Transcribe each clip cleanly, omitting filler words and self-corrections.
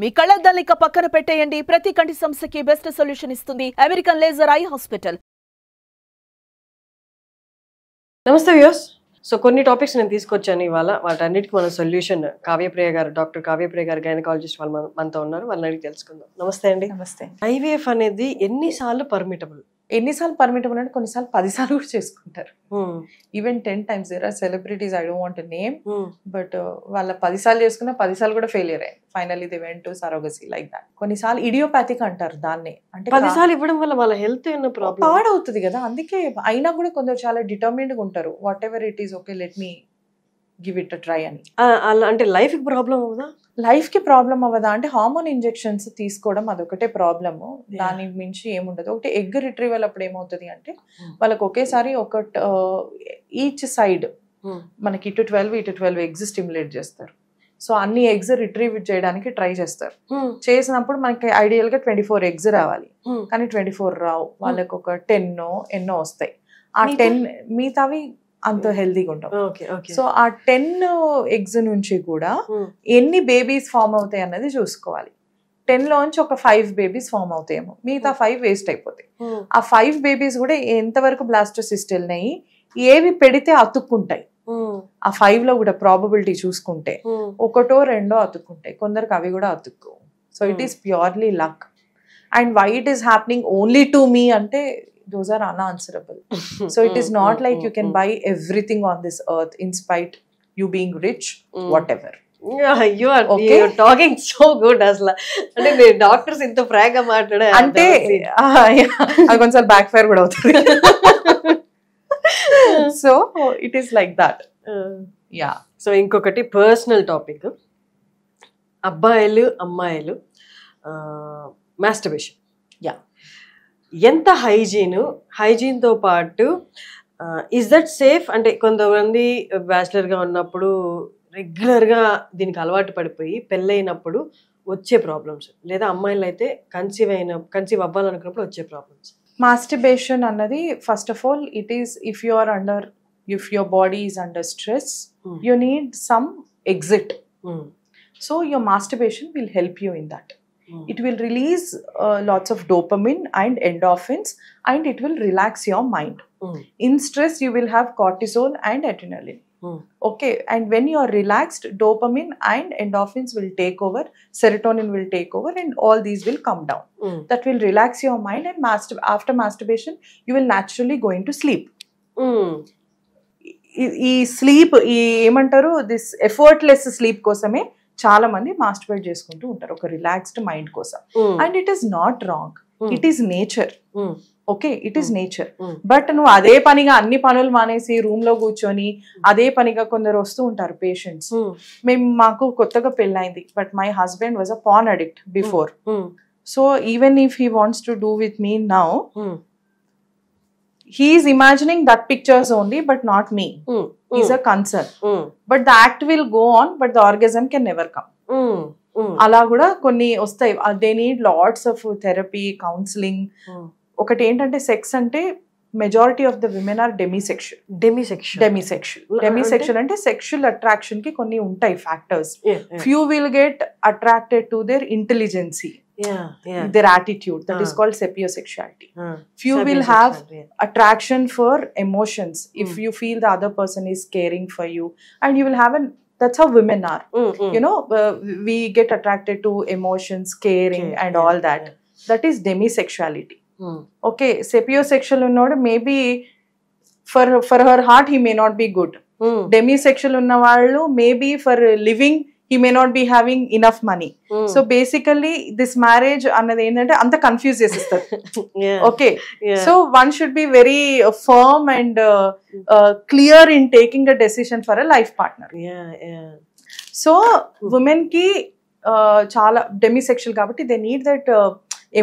మీ కళ్ళద్దాలు ఇక పక్కన పెట్టేయండి. ప్రతి కంటి సమస్యకి బెస్ట్ సొల్యూషన్ ఇస్తుంది అమెరికన్ లేజర్ ఐ హాస్పిటల్. నమస్తే వ్యూస్. సో కొన్ని టాపిక్స్ నేను తీసుకొచ్చాను ఇవాళ. వాటన్నిటికీ మన సొల్యూషన్ కావ్యప్రియ గారు, డాక్టర్ కావ్యప్రియ గారు, గైనకాలజిస్ట్ వాళ్ళు మనతో ఉన్నారు. వాళ్ళని అడిగి తెలుసుకుందాం. నమస్తే అండి. నమస్తే. ఐవీఎఫ్ అనేది ఎన్నిసార్లు పర్మిటబుల్? ఎన్నిసార్లు పర్మిటబుల్ అంటే కొన్నిసార్లు 10 సార్లు కూడా చేసుకుంటారు. Even 10 times. There are celebrities, I don't want to name, but వాళ్ళ 10 సార్లు చేసుకున్న 10 సార్లు కూడా ఫెయిలియర్ అయ్యాయి. Finally they went to surrogacy like that. కొన్నిసార్లు ఇడియోపాథిక్ అంటారు దాన్ని. అంటే 10 సార్లు ఇవ్వడం వల్ల వాళ్ళ హెల్త్ ఏమైనా ప్రాబ్లం పాడవుతుంది కదా. అందుకే అయినా కూడా కొందరు చాలా డిటర్మిన్డ్గా ఉంటారు. What ever it is, okay let me give it a try అని. అంటే లైఫ్ కి ప్రాబ్లం అవుదా? లైఫ్ కి ప్రాబ్లం అవ్వదా అంటే హార్మోన్ ఇంజెక్షన్స్ తీసుకోవడం అదొకటే ప్రాబ్లము. దాని మించి ఏముండదు. ఒకటి ఎగ్ రిట్రీవల్ అప్పుడు ఏమవుతుంది అంటే వాళ్ళకి ఒకేసారి ఒక ఈచ్ సైడ్ మనకి ఇటు 12 ఎగ్స్ స్టిమ్యులేట్ చేస్తారు. సో అన్ని ఎగ్స్ రిట్రీవ్ చేయడానికి ట్రై చేస్తారు. చేసినప్పుడు మనకి ఐడియల్ గా 24 ఎగ్స్ రావాలి, కానీ 24 రావు. వాళ్ళకి ఒక 10 ఎన్నో వస్తాయి. ఆ 10 మిగతావి అంత హెల్దీగా ఉంటాం. సో ఆ 10 ఎగ్స్ నుంచి కూడా ఎన్ని బేబీస్ ఫామ్ అవుతాయి అన్నది చూసుకోవాలి. 10 లోంచి ఒక 5 బేబీస్ ఫామ్ అవుతాయేమో, మిగతా 5 వేస్ట్ అయిపోతాయి. ఆ 5 బేబీస్ కూడా ఎంతవరకు బ్లాస్టోసిస్ట్ వెళ్ళినాయి, ఏవి పెడితే అతుక్కుంటాయి. ఆ 5 లో కూడా ప్రాబబిలిటీ చూసుకుంటే 1 or 2 అతుక్కుంటాయి, కొందరికి అవి కూడా అతుక్కు. So it is purely luck. And why it is happening only to me అంటే those are unanswerable. So it is not like you can buy everything on this earth in spite you being rich, whatever. Yeah, you are talking so good asla. అంటే మీరు doctors ఇంత Frank గా మాట్లాడే అంటే అది కొంచెం back fire కూడా అవుతుంది. So it is like that. Yeah. So ఇంకొకటి పర్సనల్ టాపిక్, అబ్బాయిలు అమ్మాయిలు మాస్టర్బేషన్. యా. ఎంత హైజీన్తో పాటు ఈజ్ దట్ సేఫ్? అంటే కొంతమంది బ్యాచిలర్గా ఉన్నప్పుడు రెగ్యులర్గా దీనికి అలవాటు పడిపోయి పెళ్ళైనప్పుడు వచ్చే ప్రాబ్లమ్స్, లేదా అమ్మాయిలు అయితే కన్సీవ్ అవ్వాలనుకున్నప్పుడు వచ్చే ప్రాబ్లమ్స్. మాస్టర్బేషన్ అన్నది first of all it is if your body is under stress, you need some exit. So your masturbation will help you in that. It will release lots of dopamine and endorphins, and it will relax your mind. In stress, you will have cortisol and adrenaline. Okay, and when you are relaxed, dopamine and endorphins will take over, serotonin will take over, and all these will come down. That will relax your mind, and after masturbation, you will naturally go into sleep. ఈ sleep ఏమంటారు, this effortless sleep కోసమే చాలా మంది masturbate చేసుకుంటూ ఉంటారు, ఒక relaxed mind కోసం. And it is not wrong, it is nature. Okay, it is nature. But నువ్వు అదే పనిగా అన్ని పనులు మానేసి రూమ్ లో కూర్చొని అదే పనిగా కొందరు వస్తూ ఉంటారు పేషెంట్స్. మాకు కొత్తగా పెళ్ళైంది, but my husband was a pan addict before. So even if he wants to do with me now, he is imagining that pictures only, but not me. He's a concern. But the act will go on, but the orgasm can never come. అలా కూడా కొన్ని వస్తాయి. They need lots of therapy, counselling. ఒకటి ఏంటంటే sex అంటే majority of the women are demisexual అంటే sexual attraction కి కొన్ని ఉంటాయి factors. Few will get attracted to their intelligence, their attitude, that is called sapiosexuality. Few will have attraction for emotions, if you feel the other person is caring for you, and you will have that's how women are. You know, we get attracted to emotions, caring, and all that. That is demisexuality. Okay, sapiosexual unnadu maybe for her heart he may not be good. Demisexual unna vallu maybe for living he may not be having enough money. So basically this marriage annadi endante anta confuse chesistadu. Okay, so one should be very firm and clear in taking a decision for a life partner. So women ki chaala demisexual kabatti they need that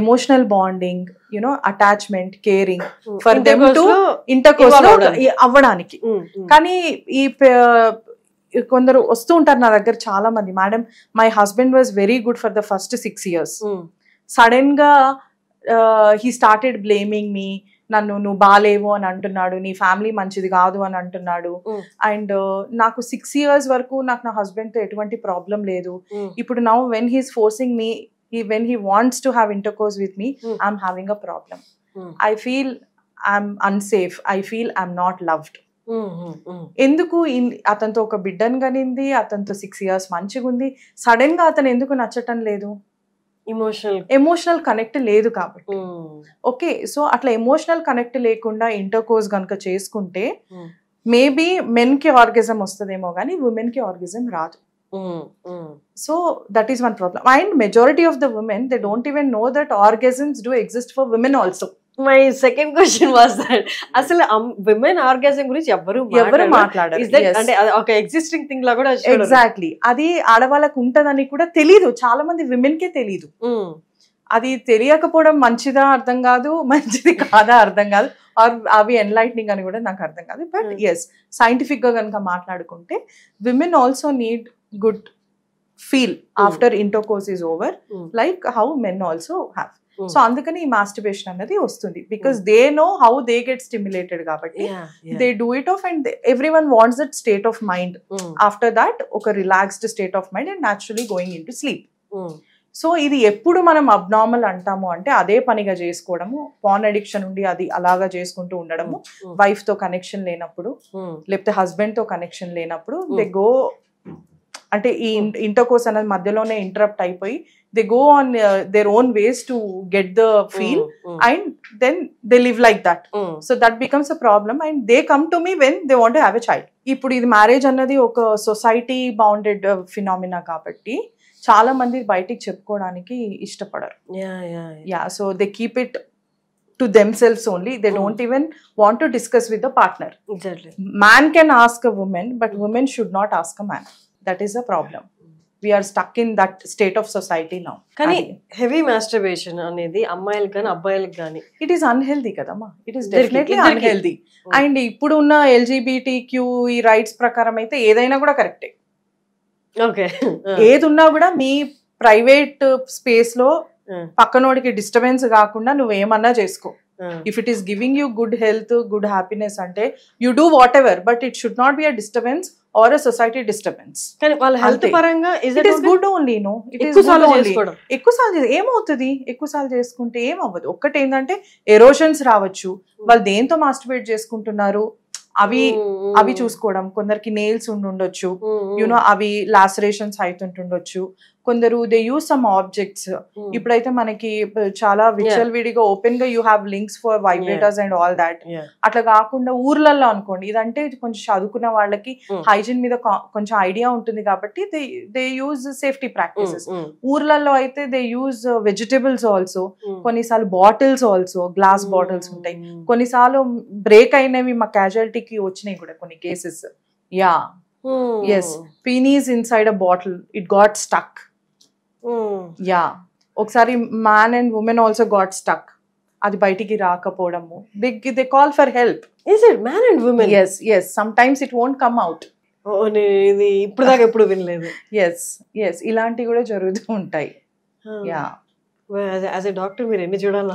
emotional bonding, you know, attachment, caring for them to intercourse lo avvadaniki. Kani ee కొందరు వస్తూ ఉంటారు నా దగ్గర చాలా మంది, madam my husband was very good for the first 6 years, sudden గా he started blaming మీ, నువ్వు బాలేవు అని అంటున్నాడు, నీ ఫ్యామిలీ మంచిది కాదు అని అంటున్నాడు. అండ్ నాకు 6 years వరకు నాకు నా హస్బెండ్ తో ఎటువంటి ప్రాబ్లం లేదు. ఇప్పుడు now when he's forcing me, when he wants to have intercourse with me, I'm having a problem. I feel I'm unsafe. I feel I'm not loved. ఎందుకు అతనితో ఒక బిడ్డను కనింది, అతనితో 6 years మంచిగా ఉంది, సడన్ గా అతను ఎందుకు నచ్చటం లేదు? ఎమోషనల్ కనెక్ట్ లేదు కాబట్టి. ఓకే, సో అట్లా ఎమోషనల్ కనెక్ట్ లేకుండా ఇంటర్కోర్స్ గనుక చేసుకుంటే మేబీ మెన్ కి ఆర్గజం వస్తుందేమో కానీ ఉమెన్ కి ఆర్గజం రాదు. So that is one problem. And majority of the women, they don't even know that orgasms do exist for women also. My second question was that అసలు women orgasm గురించి ఎవరు మాట్లాడారు అంటే ఒక ఎగ్జిస్టింగ్ థింగ్ లా కూడా. Exactly, అది ఆడవాళ్ళకు ఉంటదని కూడా తెలీదు, చాలా మంది విమెన్ కే తెలీదు. అది తెలియకపోవడం మంచిదా అర్థం కాదు, మంచిది కాదా అర్థం కాదు, అవి ఎన్లైట్నింగ్ అని కూడా నాకు అర్థం కాదు. బట్ ఎస్, సైంటిఫిక్ గా కనుక మాట్లాడుకుంటే women also need good feel after intercourse is over, like how men also have. So andukani ee masturbation annadi vastundi because they know how they get stimulated kabatti they do it off, and everyone wants that state of mind. After that oka relaxed state of mind and naturally going into sleep. So ఇది ఎప్పుడు మనం abnormal అంటాము అంటే అదే పనిగా చేసుకోవడము, pan addiction ఉండి అది అలాగా చేసుకుంటూ ఉండడము, వైఫ్ తో కనెక్షన్ లేనప్పుడు లేకపోతే హస్బెండ్ తో కనెక్షన్ లేనప్పుడు దే గో, అంటే ఈ ఇంటర్కోర్స్ అనేది మధ్యలోనే ఇంటరప్ట్ అయిపోయి they go on their own ways to get the feel and then they live like that. So that becomes a problem and they come to me when they want to have a child. ఇప్పుడు ఇది marriage అన్నది ఒక society bounded phenomena కాబట్టి చాలా మంది బయటికి చెప్పుకోవడానికి ఇష్టపడరు. So they keep it to themselves only. They don't even want to discuss with the partner. Exactly. Man can ask a woman, but women should not ask a man. That is a problem. We are stuck in that state of society now. Kani heavy masturbation anedi ammayalku gaani abbayalku gaani it is unhealthy kadama. It is definitely unhealthy. And ippudu unna LGBTQ rights prakaram aithe edaina kuda correct. Okay. ఏది ఉన్నా కూడా మీ private space లో పక్కనోడికి disturbance కాకుండా నువ్వేమన్నా చేసుకో. If it is giving you good health, good happiness అంటే you do whatever, but it should not be a disturbance or a society disturbance. కానీ వాళ్ళ హెల్త్ పరంగా it is good only. No, it is ఎక్కువసార్లు ఏమవుతుంది, ఎక్కువసార్లు చేసుకుంటే ఏమవ్వదు. ఒక్కటి ఏంటంటే ఎరోషన్స్ రావచ్చు, వాళ్ళు దేంతో మాస్టర్బేట్ చేసుకుంటున్నారు అవి చూసుకోవడం. కొందరికి నెయిల్స్ ఉండొచ్చు, యూనో అవి లాసరేషన్స్ అవుతుంటుండొచ్చు. కొందరు దే యూజ్ సమ్ ఆబ్జెక్ట్స్. ఇప్పుడైతే మనకి చాలా విచల్ విడిగా ఓపెన్ గా you have links for vibrators and all that. అట్లా కాకుండా ఊర్లలో అనుకోండి, ఇదంటే కొంచెం చదువుకున్న వాళ్ళకి హైజీన్ మీద కొంచెం ఐడియా ఉంటుంది కాబట్టి దే యూజ్ సేఫ్టీ ప్రాక్టీసెస్. ఊర్లలో అయితే దే యూజ్ వెజిటబుల్స్ ఆల్సో, కొన్నిసార్లు బాటిల్స్ ఆల్సో, గ్లాస్ బాటిల్స్ ఉంటాయి. కొన్నిసార్లు బ్రేక్ అయినవి మా క్యాజువాలిటీకి వచ్చినాయి కూడా కొన్ని cases. Yes, penis inside a bottle, it got stuck. ఒకసారి man and women also got stuck, అది బయటికి రాకపోవడము. They call for help. Is it man and women? yes sometimes it won't come out. ఇది ఇప్పుడు దాకా ఎప్పుడు వినలేదు. yes ఇలాంటివి కూడా జరుగుతూ ఉంటాయి. As a doctor మీరు ఎన్ని చూడాలి?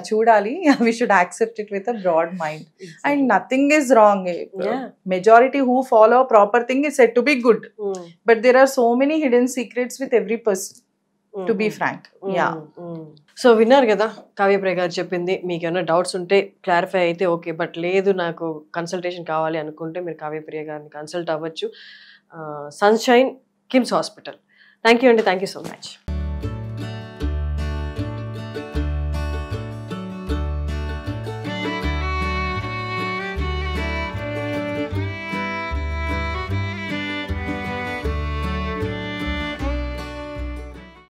చూడాలి. We should accept it with a broad mind. And nothing is wrong. Majority who follow proper thing is said to be good. But there are so many hidden secrets with every person, to be frank. So విన్నారు కదా కావ్యప్రియ గారు చెప్పింది. మీకు ఏమైనా doubts ఉంటే clarify అయితే okay, but లేదు నాకు కన్సల్టేషన్ కావాలి అనుకుంటే మీరు కావ్యప్రియ గారిని కన్సల్ట్ అవ్వచ్చు. Sunshine KIMS hospital. Thank you అండి. Thank you so much.